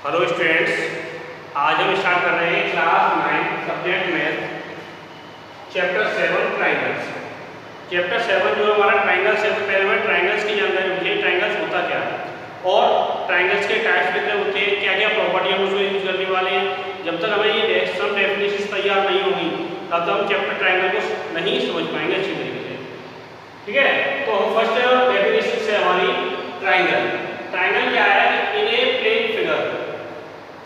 Hello students, आज हम start कर रहे हैं class 9 subject math chapter 7 triangles. Chapter 7 जो हमारा ट्राइंगल्स है, तो पहले हमें ट्राइंगल्स की जानकारी होती है। ट्राइंगल्स होता क्या है और ट्राइंगल्स के टाइप्स कितने होते हैं, क्या क्या प्रॉपर्टी हम उसमें यूज करने वाले हैं। जब तक हमें ये सब डेफिनेशन तैयार नहीं होगी तब तक हम चैप्टर ट्राइंगल को नहीं समझ पाएंगे अच्छी तरीके से। ठीक है, तो फर्स्ट डेफिनेशन से हमारी ट्राइंगल। ट्राइंगल क्या है? In a plane figure,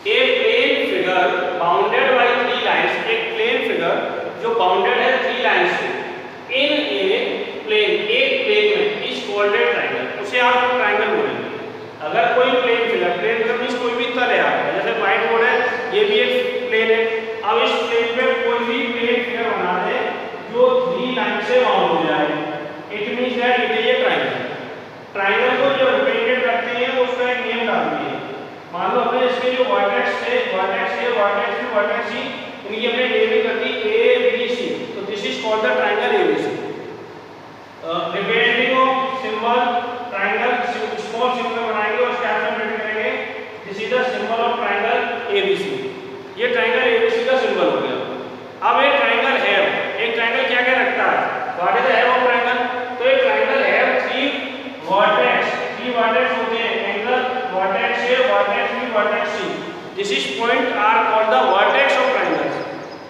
a plane figure bounded by 3 lines. एक प्लेन फिगर जो बाउंडेड है 3 लाइंस से इन ए प्लेन, एक प्लेन में, इज कॉल्ड ए ट्राइंगल। उसे आप ट्राइंगल बोलेंगे। अगर कोई प्लेन फिगर मींस कोई भी तल है आपका, जैसे व्हाइट बोर्ड है, ये भी एक प्लेन है। अब इस प्लेन पे कोई भी प्लेन फिगर बना दे जो 3 लाइन से बाउंड हो जाए, it means that it is a triangle. Triangle को जो रिप्रेजेंट करते हैं उसका एक नेम डालते हैं। मान लो हमने इसके जो वर्टेक्स है, vertex A, vertex B, vertex C, इनकी हमने नेमिंग कर दी ए बी सी, तो this is called the triangle ABC. Representing of symbol triangle, small symbol बनाएंगे और स्टार में प्रिंट करेंगे। This is the symbol of triangle ABC. ये ट्राइंगल एबीसी का सिंबल हो गया। अब एक ट्राइंगल है, एक ट्राइंगल क्या क्या रखता है, what is the head of triangle? तो एक ट्राइंगल है 3 वर्टेक्स, 3 वर्टेक्स होते हैं, angle vertex A, vertex B, vertex C. This is point are called the vertex of triangles.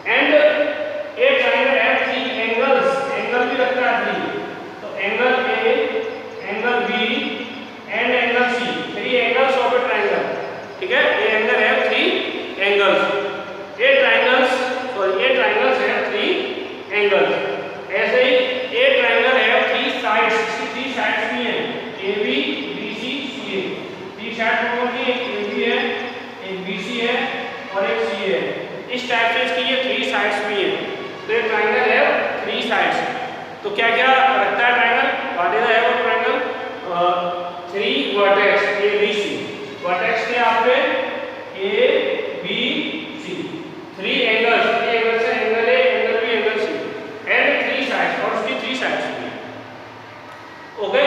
And a triangle have 3 angles, angle भी रखता है 3, तो angle A, angle B and angle C, 3 angles of a triangle. ठीक है, a angle have 3 angles. A triangles have 3 angles. ऐसे ही a triangle have 3 sides, इसकी 3 sides भी हैं, A B B C C A. 3 side कौन सी? एक A B है, एक बी सी है और एक सी है। इस टाइप से इसकी ये 3 साइड्स भी हैं। तो ये ट्राइंगल है 3 साइड्स। तो क्या क्या रखता है triangle? What is the head of triangle? 3 vertex A B C. Vertex थे आपके A B C, 3 angles, 3 angles है, angle A, angle B, angle C, and 3 sides, और उसकी 3 साइड्स भी। ओके,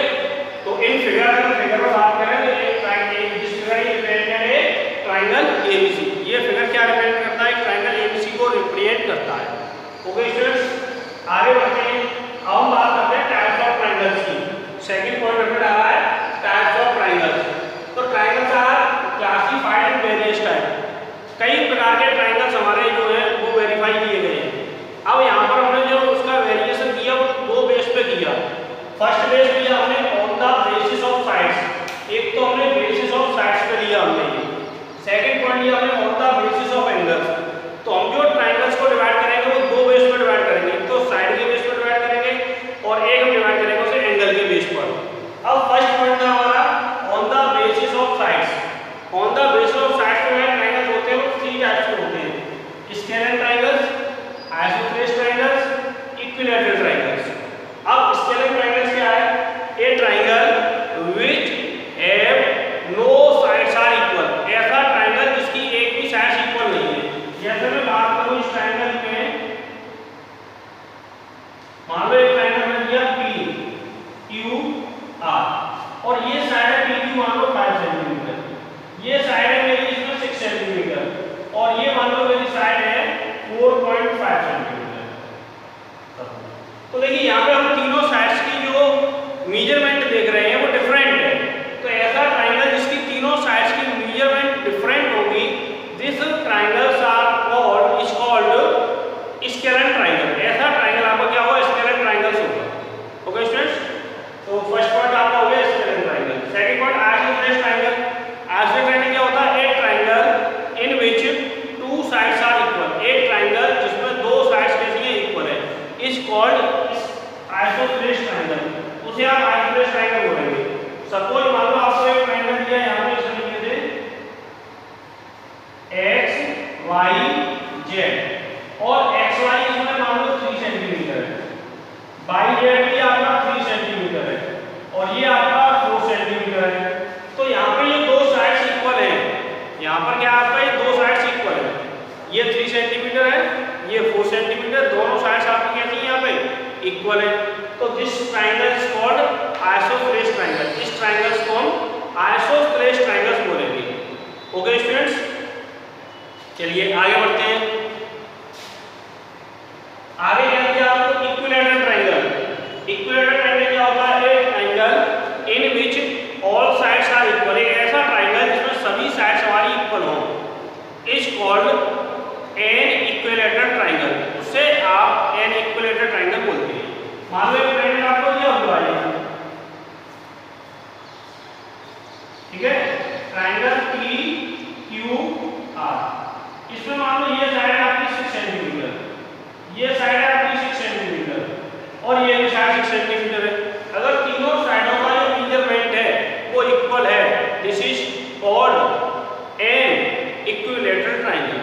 तो इन फिगर में बात करें तो एक triangle, this figure is represented A triangle ABC. ये फिगर क्या रिप्रेजेंट करता है? ट्राइंगल एबीसी को रिप्रेजेंट करता है। ओके स्टूडेंट्स, आगे बढ़ते हैं। अब हम बात करते हैं टाइप्स ऑफ ट्राइंगल्स की। सेकंड पॉइंट हमने डाला है टाइप्स ऑफ ट्राइंगल्स। तो triangles are classified in various type. कई प्रकार के ट्राइंगल्स हमारे जो है वो वेरीफाई किए गए हैं। अब यहाँ पर हमने जो उसका वेरिएशन किया वो 2 बेस पे किया। फर्स्ट बेस लिया हमने on the basis of sides, एक तो हमने बेसिस ऑफ साइड्स पे लिया हमने ये। सेकंड पॉइंट लिया हमने on the basis of angles. तो हम जो ट्राइंगल्स को डिवाइड करेंगे वो 2 बेस पे डिवाइड करेंगे, एक तो साइड के बेस पे डिवाइड करेंगे और एक हम डिवाइड करेंगे उसे एंगल के बेस पर। अब फर्स्ट पॉइंट था हमारा on the basis of sides. On the basis of sides पे ट्राइंगल्स होते हैं वो 3 टाइप्स के होते हैं: scalene triangles, isosceles triangles, equilateral triangles. अब स्केलर ट्राइंगल्स क्या है? A triangle which have no sides are equal. ऐसा ट्राइंगल जिसकी एक भी साइड्स इक्वल नहीं है। जैसे मैं बात करूं इस ट्राइंगल में, मान लो एक ट्राइंगल में दिया पी क्यू आर और ये साइड है पी क्यू, मान लो 5 सेंटीमीटर, ये साइड है मेरी इसमें 6 सेंटीमीटर और ये मान लो मेरी साइड है 4.5 सेंटीमीटर। तो देखिए यहाँ पे हम तीनों साइड्स की जो मेजरमेंट देख रहे हैं वो डिफरेंट है। तो ऐसा ट्राइंगल जिसकी तीनों साइड्स की मेजरमेंट डिफरेंट होगी, this triangles are called, is called scalene triangle. ऐसा ट्राइंगल आपका क्या होगा? स्केलर ट्राइंगल्स होगा। ओके स्टूडेंट्स, तो फर्स्ट पॉइंट आपका हो गया scalene triangle. Second point isosceles triangle. Isosceles triangle क्या होता है? A triangle in which 2 sides are equal. एक ट्राइंगल जिसमें 2 साइड्स कैसी हैं? इक्वल है, इज कॉल्ड आइसोसेलेस ट्राइंगल। उसे आप आइसोसेलेस ट्राइंगल बोलेंगे। सपोज मान लो आपको एक ट्राइंगल दिया है यहाँ पे इस तरीके से x y z और x y इसमें मान लो 3 सेंटीमीटर है, y z भी आपका 3 सेंटीमीटर है और ये आपका 4 सेंटीमीटर है। तो यहाँ पे ये 2 साइड्स इक्वल है। यहाँ पर क्या आपका ये 2 साइड्स इक्वल है, ये 3 सेंटीमीटर है, ये 4 सेंटीमीटर, दोनों साइड्स आपकी कैसी हैं? यहाँ पे इक्वल है। तो this triangle is called isosceles triangle. इस ट्राइंगल्स को हम आइसोसेलेस ट्राइंगल्स बोलेंगे। Okay students? चलिए आगे बढ़ते हैं। आगे क्या दिया आपको? Equilateral triangle. इक्विलैटरल ट्रायंगल क्या होता है? एक triangle in which all sides are equal. एक ऐसा ट्रायंगल जिसमें सभी साइड्स हमारी इक्वल हो, is called an equilateral triangle. उससे आप एन इक्विलैटरल ट्रायंगल बोलते हैं। मान लो एक ट्रायंगल आपको दिया हुआ है, ठीक है, ट्रायंगल पी क्यू आर। इसमें मान लो ये साइड है आपकी 6 सेंटीमीटर, ये साइड है आपकी 6 सेंटीमीटर और ये भी साइड 6 सेंटीमीटर है। अगर तीनों साइडों का जो मेजरमेंट है वो इक्वल है, this is called an equilateral triangle.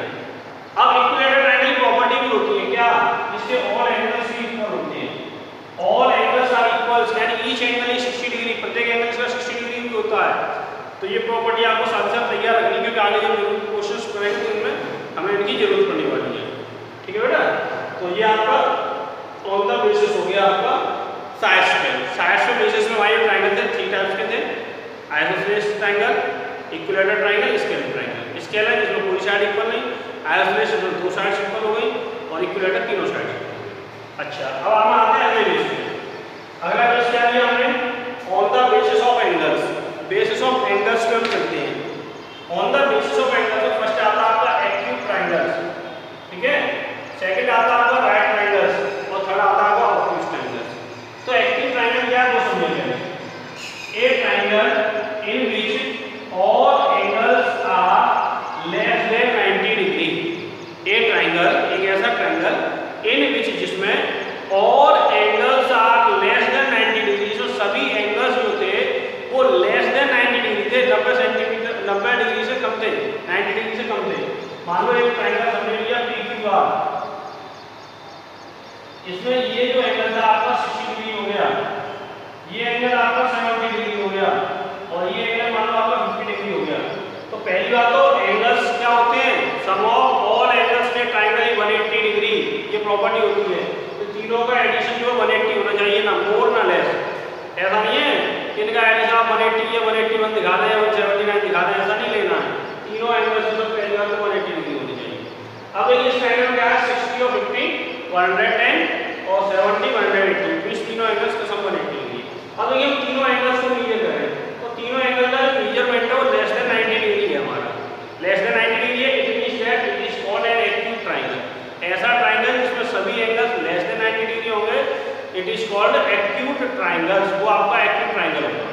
अब इक्विलैटरल ट्रायंगल की प्रॉपर्टी भी होती है क्या? इसके ऑल एंगल्स इक्वल होते हैं। ऑल एंगल्स आर इक्वल, यानी ईच एंगल इज 60 डिग्री, प्रत्येक एंगल का 60 डिग्री भी होता है। तो ये प्रॉपर्टी आपको साथ साथ तैयार रखनी, क्योंकि आगे जब क्वेश्चंस करेंगे तो इनमें हमें इनकी जरूरत पड़ने वाली है। ठीक है बेटा? तो ये आपका ऑन द बेसिस हो गया आपका साइड्स पे। साइड्स पे बेसिस में हमारे ट्रायंगल थे 3 टाइप्स के थे, isosceles triangle, equilateral triangle, scalar triangle. Scalar जिसमें पूरी साइड इक्वल नहीं, आइसोसेलेस जिसमें 2 साइड्स इक्वल हो गई और इक्विलैटरल तीनों साइड्स इक्वल। अच्छा, अब हम आते हैं अगले बेस पे। अगला बेस क्या लिया हमने? On the basis of angles. Basis of angles पे हम चलते हैं। On the basis of angles तो फर्स्ट आता है आपका एक्यूट ट्रायंगल्स, ठीक है, सेकंड आता है आपका राइट ट्रायंगल्स और थर्ड आता है आपका ऑब्ट्यूज ट्रायंगल्स। तो एक्यूट ट्रायंगल क्या है वो समझिए। A triangle in which all angles are less than 90 degree. A triangle एक ऐसा ट्रायंगल इन विच जिसमें all angles are less than 90 degree, जो सभी एंगल्स जो थे वो लेस देन 90 डिग्री थे, 90 सेंटीमीटर 90 डिग्री से कम थे, 90 डिग्री से कम थे। मान लो एक ट्रायंगल समझ लिया PQR, इसमें ये जो एंगल था आपका 60 डिग्री हो गया, ये एंगल आपका 70 डिग्री हो गया और ये एंगल मान लो आपका 50 डिग्री हो गया। तो पहली बात तो एंगल्स क्या होते हैं? सम ऑफ ऑल एंगल्स में ट्रायंगल 180 डिग्री, ये प्रॉपर्टी होती है। तो तीनों का एडिशन जो 180 होना चाहिए, ना मोर ना लेस। ऐसा नहीं है कि इनका एडिशन आप 180 या 181 दिखा दें या 179 दिखा दें, ऐसा नहीं लेना है। तीनों एंगल्स में पहली बात तो 180 डिग्री होनी चाहिए। अब देखिए इस ट्रायंगल में क्या है? 60 और 50 110 और 70 180, इस तीनों एंगल्स का सम 180 डिग्री। अब देखिए हम तीनों एंगल्स को मेजर करें तो तीनों एंगल का मेजरमेंट है वो लेस देन 90 डिग्री है हमारा, लेस देन 90 डिग्री है। It means that it is called an acute triangle. ऐसा ट्रायंगल जिसमें सभी एंगल्स लेस देन 90 डिग्री होंगे, it is called acute triangles, वो आपका एक्यूट ट्रायंगल होगा।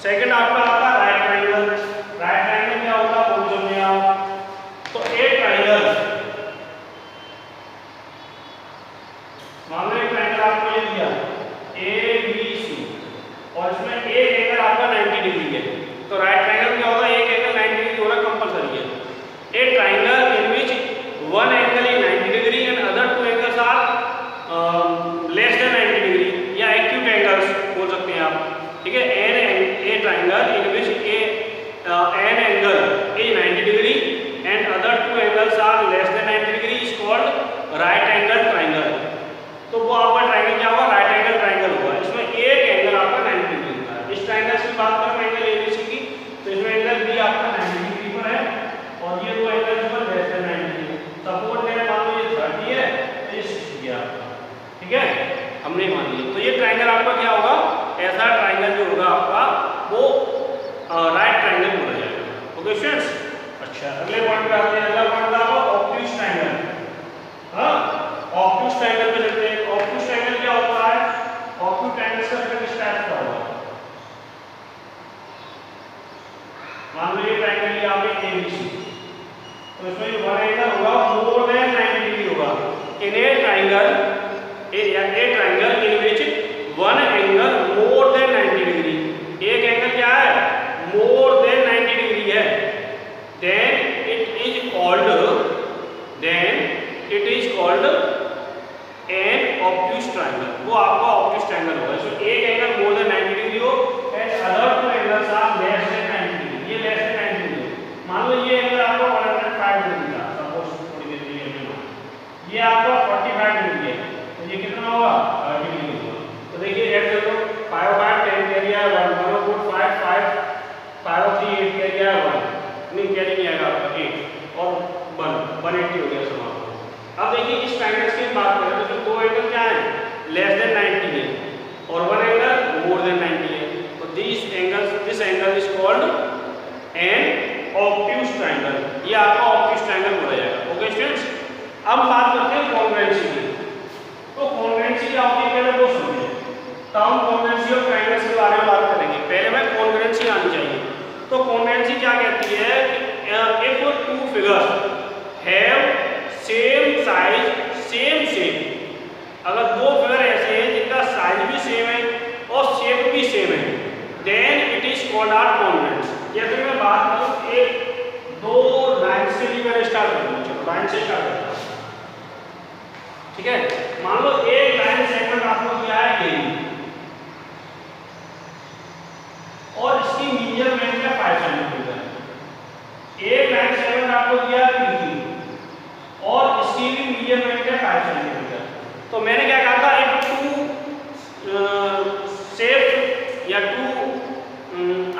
सेकंड आपका आता है राइट ट्रायंगल। राइट ट्रायंगल क्या होता है वो समझिए आप। तो ए ट्रायंगल, मान लो एक ट्रायंगल आपको ये दिया ABC और इसमें एक एंगल आपका 90 डिग्री है। तो राइट ट्रायंगल क्या होगा? एक एंगल 90 डिग्री होना कंपलसरी है। A triangle in which one angle is 90 degree and other two angles are less than 90 degree, या एक्यूट एंगल्स बोल सकते हैं आप, ठीक है। A triangle in which an angle is 90 degree and other two angles are less than 90 degree is called right angle triangle. तो वो आपका ट्रायंगल क्या होगा? राइट एंगल ट्रायंगल होगा। इसमें एक एंगल आपका 90 डिग्री होता है। इस ट्रायंगल की बात करें एंगल ABC की, तो इसमें एंगल B आपका 90 डिग्री पर है और ये दो एंगल्स पर less than 90 degree. Suppose that मान लो ये 30 है तो ये 60 है आपका, ठीक है, हमने मान लिया। तो ये ट्रायंगल आपका क्या होगा? ऐसा ट्रायंगल जो होगा आपका वो राइट ट्रायंगल बोला जाएगा। Okay students? अच्छा, अगले पॉइंट पे आते हैं। अगला पॉइंट था ऑब्ट्यूज ट्रायंगल। हां, ऑब्ट्यूज ट्रायंगल पे चलते हैं। ऑब्ट्यूज ट्रायंगल क्या होता है? ऑब्ट्यूज ट्रायंगल का स्ट्रक्चर किस टाइप का होगा? मान लो ये ट्रायंगल लिया आपने ABC, तो इसमें जो वन एंगल होगा मोर देन 90 डिग्री होगा। In a triangle in which one angle more than 90 degree, एक एंगल क्या है? मोर देन 90 डिग्री है, then it is called an obtuse triangle। वो आपका obtuse triangle होगा। इसमें एक एंगल मोर देन 90 डिग्री हो and other two angles are less than 90 degree. ये लेस देन 90 डिग्री, मान लो ये एंगल आपका 105 डिग्री था, सपोज थोड़ी देर के लिए, ये आपका 45 डिग्री है, तो ये कितना होगा? 30 डिग्री होगा। तो देखिए ऐड कर दो, 5 और 5 10 कैरी आया 1, 1 और 4 5 5 5 और 3 8 कैरी आया 1, नहीं कैरी नहीं आएगा आपका, ट्राइंगल्स की बात करें तो दो एंगल क्या है, लेस देन 90 है और वन एंगल मोर देन 90 है। तो this angle is called N obtuse triangle. ये आपका ऑब्ट्यूज ट्राइंगल बोला जाएगा। ओके स्टूडेंट्स, अब बात करते हैं कॉन्ग्रुएंसी की। तो कॉन्ग्रुएंसी क्या होती है पहले वो समझिए, तो हम कॉन्ग्रुएंसी ऑफ ट्राइंगल्स के बारे में बात करेंगे। पहले में कॉन्ग्रुएंसी आनी चाहिए। तो कॉन्ग्रुएंसी क्या कहती है, if two figures have same size same shape, अगर दो फिगर ऐसे हैं जिनका साइज भी सेम है और शेप भी सेम है, then it is called are congruents. जैसे मैं बात करूं एक दो लाइन से भी मैं स्टार्ट करूंगा, चलो लाइन से स्टार्ट करता हूं, ठीक है। मान लो एक लाइन सेगमेंट आपको दिया है ए और इसकी मेजरमेंट है 5 सेंटीमीटर। एक लाइन सेगमेंट आपको दिया है बी और इसकी भी मेजरमेंट है 5 सेंटीमीटर। तो मैंने क्या कहा था, एक टू शेप या टू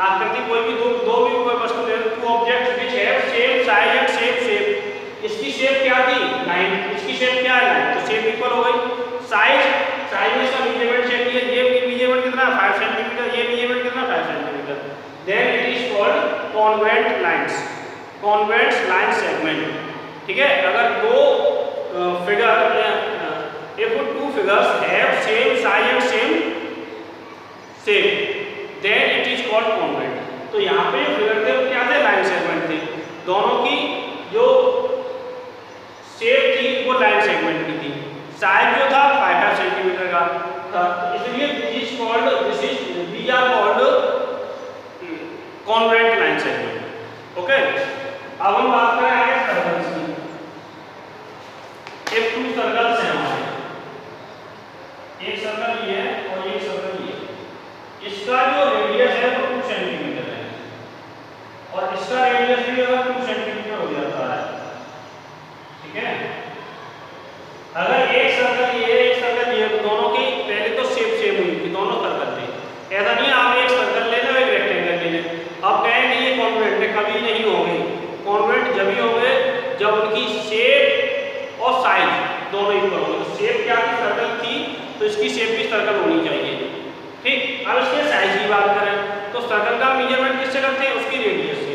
आकृति कोई भी दो भी कोई वस्तु ले, two objects which have same size and same shape. इसकी शेप क्या थी, लाइन, इसकी शेप क्या है, लाइन, तो शेप इक्वल हो गई। साइज में इसका मेजरमेंट चेक किया, ये मेजरमेंट कितना है 5 सेंटीमीटर, ये मेजरमेंट कितना 5 centimetre. Then it is called congruent lines, congruent line segment, ठीक है। अगर दो figure if two figures have same size and same shape, then it is called congruent। तो यहाँ पे फिगर थे वो क्या थे, लाइन सेगमेंट थे, दोनों की जो शेप थी वो लाइन सेगमेंट की थी, साइज जो था 5 सेंटीमीटर का था। इसलिए these are called congruent line segment। Okay, अब हम बात करें आगे सर्कल्स की। एक टू सर्कल्स हैं हमारे, एक सर्कल ये है और एक सर्कल ये, इसका जो रेडियस है वो 2 सेंटीमीटर है और इसका रेडियस भी अगर 2 सेंटीमीटर हो जाता है, ठीक है। अगर एक सर्कल ये एक सर्कल ये, तो दोनों की पहले तो शेप सेम हुई थी, दोनों सर्कल थे। ऐसा नहीं आप एक सर्कल ले लो एक रेक्टेंगल ले लें, अब कहेंगे ये कॉन्ग्रुएंट है, कभी नहीं होंगे। कॉन्ग्रुएंट जब ही होंगे जब उनकी शेप और साइज दोनों इक्वल होंगे। तो शेप क्या थी, सर्कल थी, तो इसकी शेप भी सर्कल होनी चाहिए, ठीक। अब इसके साइज की बात करें तो सर्कल का मेजरमेंट किससे करते हैं, उसकी रेडियस से।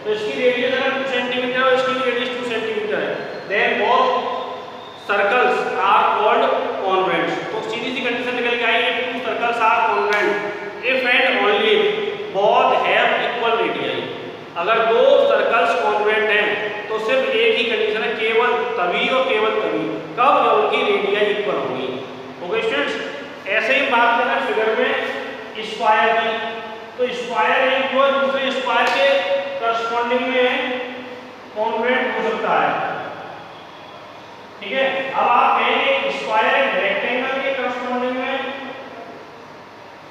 तो इसकी रेडियस अगर 2 सेंटीमीटर और इसकी रेडियस 2 सेंटीमीटर है, then both circles are called congruents. तो सीधी सी कंडीशन निकल के आई है, two circles are congruent if and only both have equal radius. अगर दो सर्कल्स कॉन्ग्रुएंट हैं तो सिर्फ एक ही कंडीशन है, केवल तभी और केवल तभी, कब, जब उनकी रेडियस इक्वल होगी। ओके स्टूडेंट्स, ऐसे ही बात करें फिगर में स्क्वायर की, तो स्क्वायर एक जो दूसरे स्क्वायर के करस्पॉन्डिंग में कॉन्ग्रुएंट हो सकता है, ठीक है। अब आप कहेंगे स्क्वायर एक रेक्टेंगल के करस्पॉन्डिंग में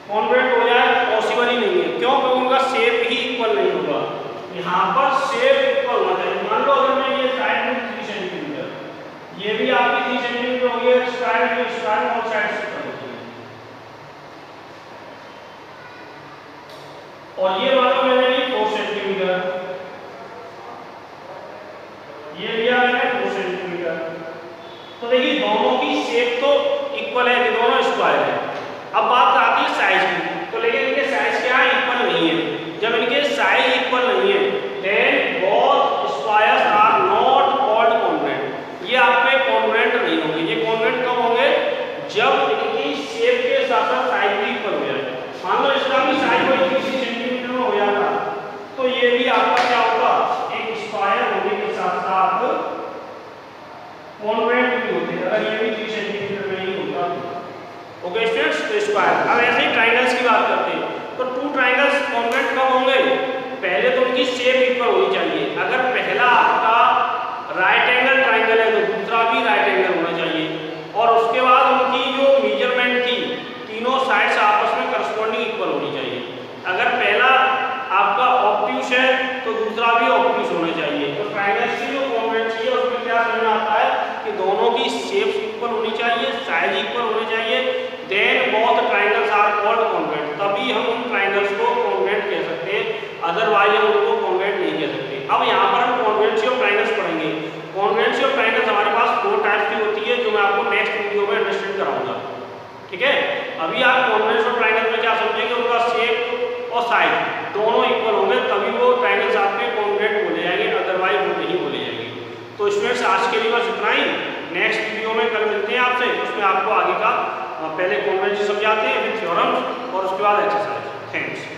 कॉन्ग्रुएंट हो जाए, पॉसिबल ही नहीं है। क्यों, क्योंकि उनका शेप ही इक्वल नहीं होगा। यहाँ पर शेप इक्वल होना चाहिए। मान लो अगर मैं ये साइड में 3 सेंटीमीटर, ये भी आपकी 3 सेंटीमीटर होगी, स्क्वायर और साइड से कम होती है, और ये वाला मैंने ली 4 सेंटीमीटर, ये लिया मैंने 4 सेंटीमीटर। तो देखिए दोनों की शेप तो इक्वल है, दोनों स्क्वायर है। अब बात आती है साइज की, तो लेकिन इनके साइज क्या है, इक्वल नहीं है। जब इनके साइज इक्वल नहीं है, then both squares are not called congruent. ये आपके कॉन्ग्रुएंट नहीं होंगे। ये कॉन्ग्रुएंट कब होंगे, जब इनकी शेप के साथ साथ साइज भी इक्वल हो जाए। मान लो इसका भी साइज वही 3 सेंटीमीटर में हो जाता, तो ये भी आपका क्या होगा, एक स्क्वायर होने के साथ साथ कॉन्ग्रुएंट भी होते हैं, अगर ये भी 3 सेंटीमीटर में ही होता। ओके स्टूडेंट्स, तो स्क्वायर। अब ऐसे ही ट्राइंगल्स की बात करते हैं, तो टू ट्राइंगल्स कॉन्ग्रुएंट कब होंगे, पहले तो उनकी शेप इक्वल होनी चाहिए। अगर पहला आपका राइट एंगल ट्राइंगल है तो दूसरा भी राइट एंगल होना चाहिए, और उसके बाद उनकी जो मेजरमेंट थी तीनों साइड्स आपस में करस्पॉन्डिंग इक्वल होनी चाहिए। अगर पहला आपका ऑब्ट्यूस है तो दूसरा भी ऑब्ट्यूस होना चाहिए। तो ट्राइंगल्स की जो कॉन्ग्रुएंसी है उसमें क्या समझ में आता है कि दोनों की शेप्स इक्वल होनी चाहिए, साइज इक्वल होने चाहिए, then both triangles are called congruent. तभी हम उन ट्राइंगल्स को कॉन्ग्रुएंट कह सकते हैं, अदरवाइज हम उनको कॉन्ग्रुएंट नहीं कह सकते। अब यहाँ पर हम कॉन्ग्रुएंसी ऑफ ट्राइंगल्स पढ़ेंगे। कॉन्ग्रुएंसी ऑफ ट्राइंगल्स हमारे पास 4 टाइप्स की होती है, जो ठीक है। अभी आप कॉन्वेक्स और ट्राइंगल में क्या समझेंगे, उनका शेप और साइज दोनों इक्वल होंगे तभी वो ट्राइंगल्स आपके कॉन्वेक्स बोले जाएंगे, अदरवाइज वो नहीं बोले जाएंगे। तो स्टूडेंट्स आज के लिए बस इतना ही। नेक्स्ट वीडियो में कल मिलते हैं आपसे, उसमें आपको आगे का पहले कॉन्वेक्स समझाते हैं, फिर थ्योरम्स और उसके बाद एक्सरसाइज। थैंक्स।